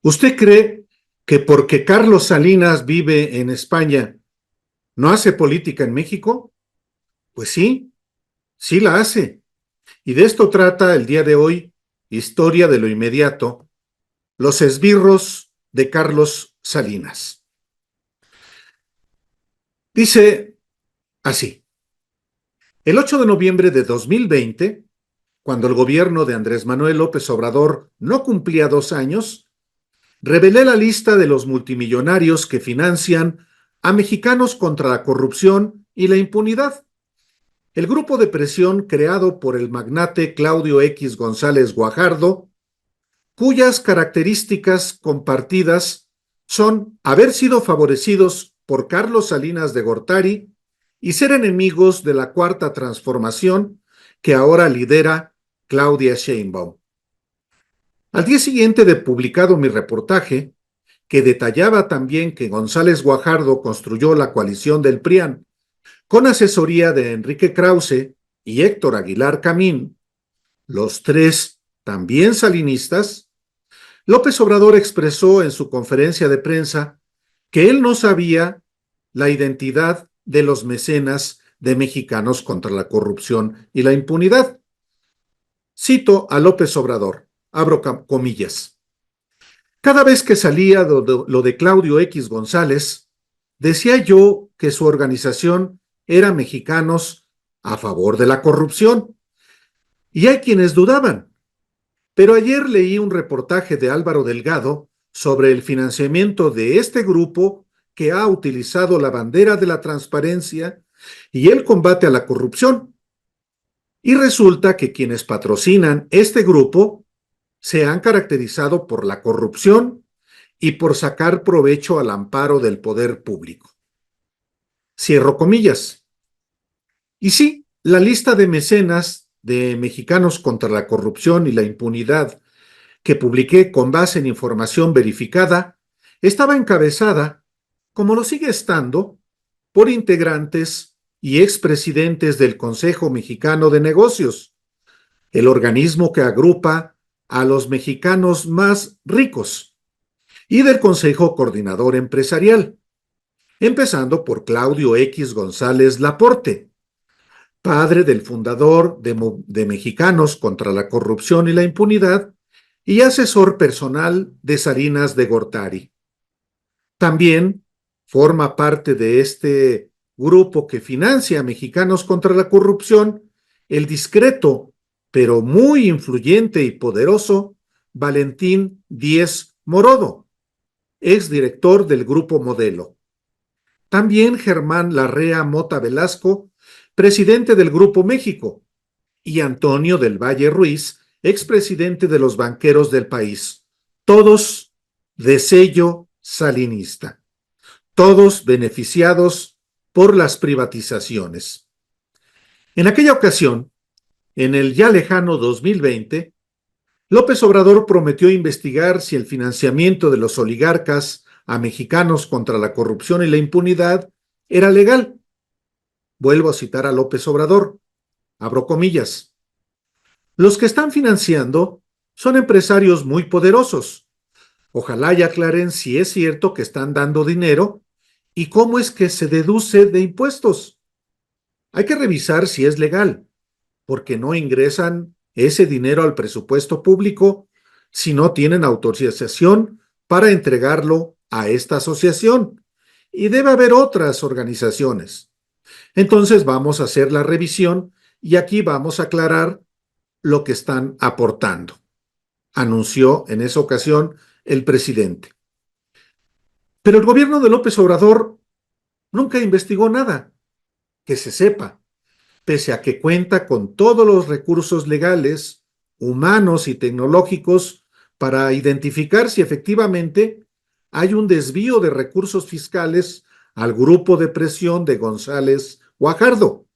¿Usted cree que porque Carlos Salinas vive en España, no hace política en México? Pues sí, sí la hace. Y de esto trata el día de hoy, Historia de lo Inmediato, los esbirros de Carlos Salinas. Dice así: el 8 de noviembre de 2020, cuando el gobierno de Andrés Manuel López Obrador no cumplía 2 años, revelé la lista de los multimillonarios que financian a mexicanos contra la corrupción y la impunidad. El grupo de presión creado por el magnate Claudio X González Guajardo, cuyas características compartidas son haber sido favorecidos por Carlos Salinas de Gortari y ser enemigos de la Cuarta Transformación que ahora lidera Claudia Sheinbaum. Al día siguiente de publicado mi reportaje, que detallaba también que González Guajardo construyó la coalición del PRIAN con asesoría de Enrique Krause y Héctor Aguilar Camín, los tres también salinistas, López Obrador expresó en su conferencia de prensa que él no sabía la identidad de los mecenas de Mexicanos contra la Corrupción y la Impunidad. Cito a López Obrador, abro comillas: cada vez que salía lo de Claudio X González, decía yo que su organización era Mexicanos a favor de la corrupción. Y hay quienes dudaban. Pero ayer leí un reportaje de Álvaro Delgado sobre el financiamiento de este grupo que ha utilizado la bandera de la transparencia y el combate a la corrupción. Y resulta que quienes patrocinan este grupo se han caracterizado por la corrupción y por sacar provecho al amparo del poder público. Cierro comillas. Y sí, la lista de mecenas de Mexicanos contra la Corrupción y la Impunidad que publiqué con base en información verificada estaba encabezada, como lo sigue estando, por integrantes y expresidentes del Consejo Mexicano de Negocios, el organismo que agrupa a los mexicanos más ricos, y del Consejo Coordinador Empresarial, empezando por Claudio X González Laporte, padre del fundador de Mexicanos contra la Corrupción y la Impunidad y asesor personal de Salinas de Gortari. También forma parte de este grupo que financia a Mexicanos contra la Corrupción el discreto, pero muy influyente y poderoso Valentín Díez Morodo, exdirector del Grupo Modelo. También Germán Larrea Mota Velasco, presidente del Grupo México, y Antonio del Valle Ruiz, expresidente de los Banqueros del País, todos de sello salinista, todos beneficiados por las privatizaciones. En aquella ocasión, en el ya lejano 2020, López Obrador prometió investigar si el financiamiento de los oligarcas a mexicanos contra la corrupción y la impunidad era legal. Vuelvo a citar a López Obrador, abro comillas: los que están financiando son empresarios muy poderosos. Ojalá y aclaren si es cierto que están dando dinero y cómo es que se deduce de impuestos. Hay que revisar si es legal, porque no ingresan ese dinero al presupuesto público si no tienen autorización para entregarlo a esta asociación. Y debe haber otras organizaciones. Entonces vamos a hacer la revisión y aquí vamos a aclarar lo que están aportando, anunció en esa ocasión el presidente. Pero el gobierno de López Obrador nunca investigó nada, que se sepa, pese a que cuenta con todos los recursos legales, humanos y tecnológicos para identificar si efectivamente hay un desvío de recursos fiscales al grupo de presión de González Guajardo,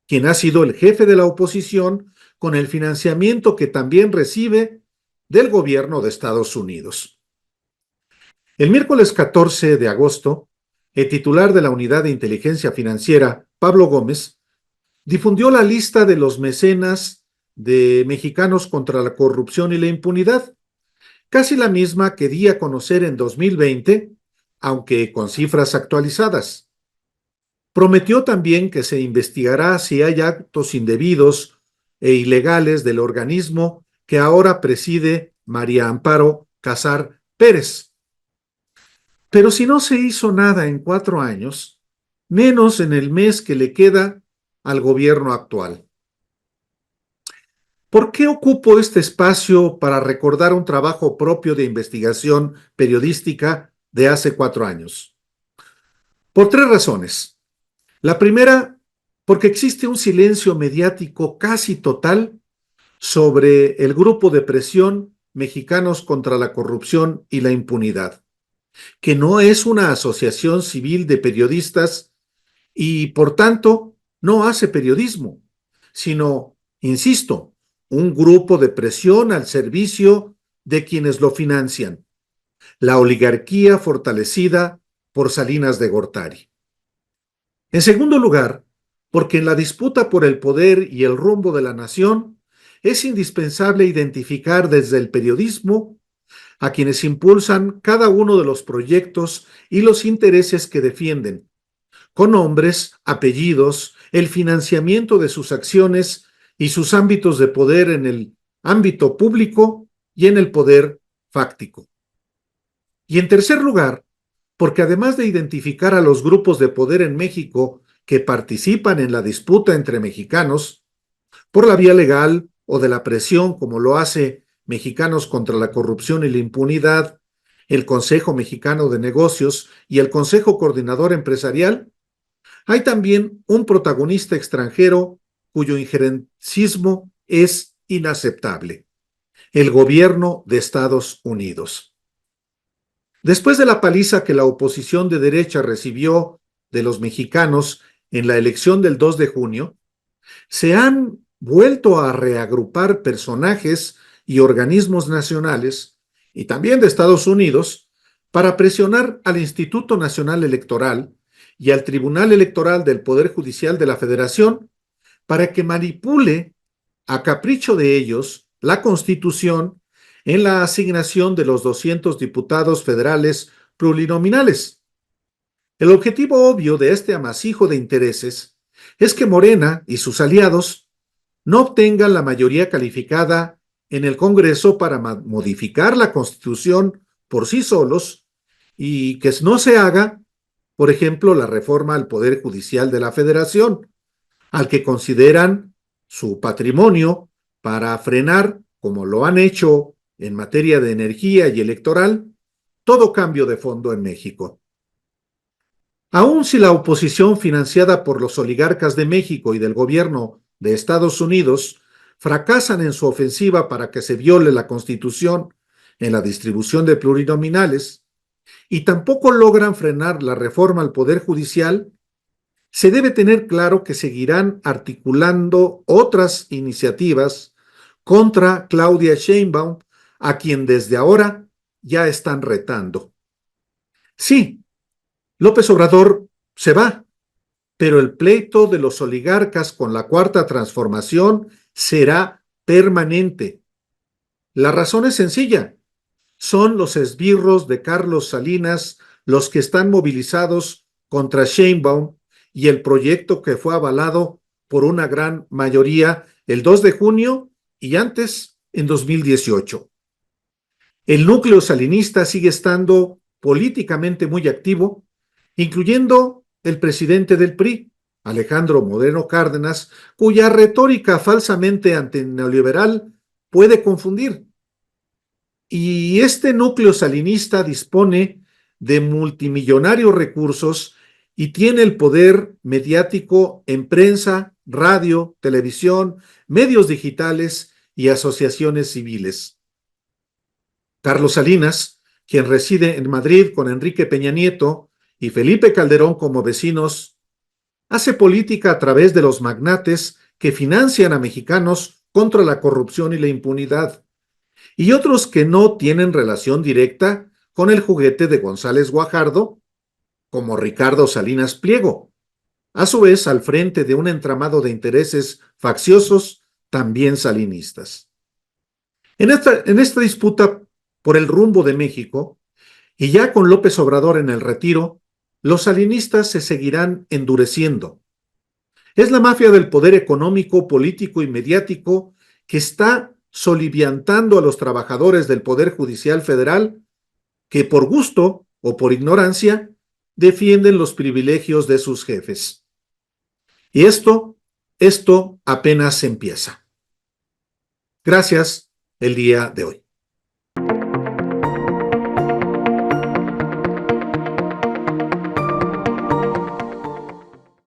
quien ha sido el jefe de la oposición con el financiamiento que también recibe del gobierno de Estados Unidos. El miércoles 14 de agosto, el titular de la Unidad de Inteligencia Financiera, Pablo Gómez, difundió la lista de los mecenas de Mexicanos contra la Corrupción y la Impunidad, casi la misma que di a conocer en 2020, aunque con cifras actualizadas. Prometió también que se investigará si hay actos indebidos e ilegales del organismo que ahora preside María Amparo Casar Pérez. Pero si no se hizo nada en 4 años, menos en el mes que le queda al gobierno actual. ¿Por qué ocupo este espacio para recordar un trabajo propio de investigación periodística de hace 4 años? Por 3 razones. La primera, porque existe un silencio mediático casi total sobre el grupo de presión Mexicanos contra la Corrupción y la Impunidad, que no es una asociación civil de periodistas y, por tanto, no hace periodismo, sino, insisto, un grupo de presión al servicio de quienes lo financian, la oligarquía fortalecida por Salinas de Gortari. En segundo lugar, porque en la disputa por el poder y el rumbo de la nación es indispensable identificar desde el periodismo a quienes impulsan cada uno de los proyectos y los intereses que defienden, con nombres, apellidos, el financiamiento de sus acciones y sus ámbitos de poder en el ámbito público y en el poder fáctico. Y en tercer lugar, porque además de identificar a los grupos de poder en México que participan en la disputa entre mexicanos, por la vía legal o de la presión, como lo hace Mexicanos contra la Corrupción y la Impunidad, el Consejo Mexicano de Negocios y el Consejo Coordinador Empresarial, hay también un protagonista extranjero cuyo injerencismo es inaceptable: el gobierno de Estados Unidos. Después de la paliza que la oposición de derecha recibió de los mexicanos en la elección del 2 de junio, se han vuelto a reagrupar personajes y organismos nacionales y también de Estados Unidos para presionar al Instituto Nacional Electoral y al Tribunal Electoral del Poder Judicial de la Federación para que manipule, a capricho de ellos, la Constitución en la asignación de los 200 diputados federales plurinominales. El objetivo obvio de este amasijo de intereses es que Morena y sus aliados no obtengan la mayoría calificada en el Congreso para modificar la Constitución por sí solos y que no se haga, por ejemplo, la reforma al Poder Judicial de la Federación, al que consideran su patrimonio para frenar, como lo han hecho en materia de energía y electoral, todo cambio de fondo en México. Aun si la oposición financiada por los oligarcas de México y del gobierno de Estados Unidos fracasan en su ofensiva para que se viole la Constitución en la distribución de plurinominales y tampoco logran frenar la reforma al Poder Judicial, se debe tener claro que seguirán articulando otras iniciativas contra Claudia Sheinbaum, a quien desde ahora ya están retando. Sí, López Obrador se va, pero el pleito de los oligarcas con la Cuarta Transformación será permanente. La razón es sencilla: son los esbirros de Carlos Salinas los que están movilizados contra Sheinbaum y el proyecto que fue avalado por una gran mayoría el 2 de junio y antes en 2018. El núcleo salinista sigue estando políticamente muy activo, incluyendo el presidente del PRI, Alejandro Moreno Cárdenas, cuya retórica falsamente antineoliberal puede confundir. Y este núcleo salinista dispone de multimillonarios recursos y tiene el poder mediático en prensa, radio, televisión, medios digitales y asociaciones civiles. Carlos Salinas, quien reside en Madrid con Enrique Peña Nieto y Felipe Calderón como vecinos, hace política a través de los magnates que financian a mexicanos contra la corrupción y la impunidad, y otros que no tienen relación directa con el juguete de González Guajardo, como Ricardo Salinas Pliego, a su vez al frente de un entramado de intereses facciosos también salinistas. En esta disputa por el rumbo de México, y ya con López Obrador en el retiro, los salinistas se seguirán endureciendo. Es la mafia del poder económico, político y mediático que está soliviantando a los trabajadores del Poder Judicial Federal que por gusto o por ignorancia defienden los privilegios de sus jefes. Y esto apenas empieza. Gracias el día de hoy.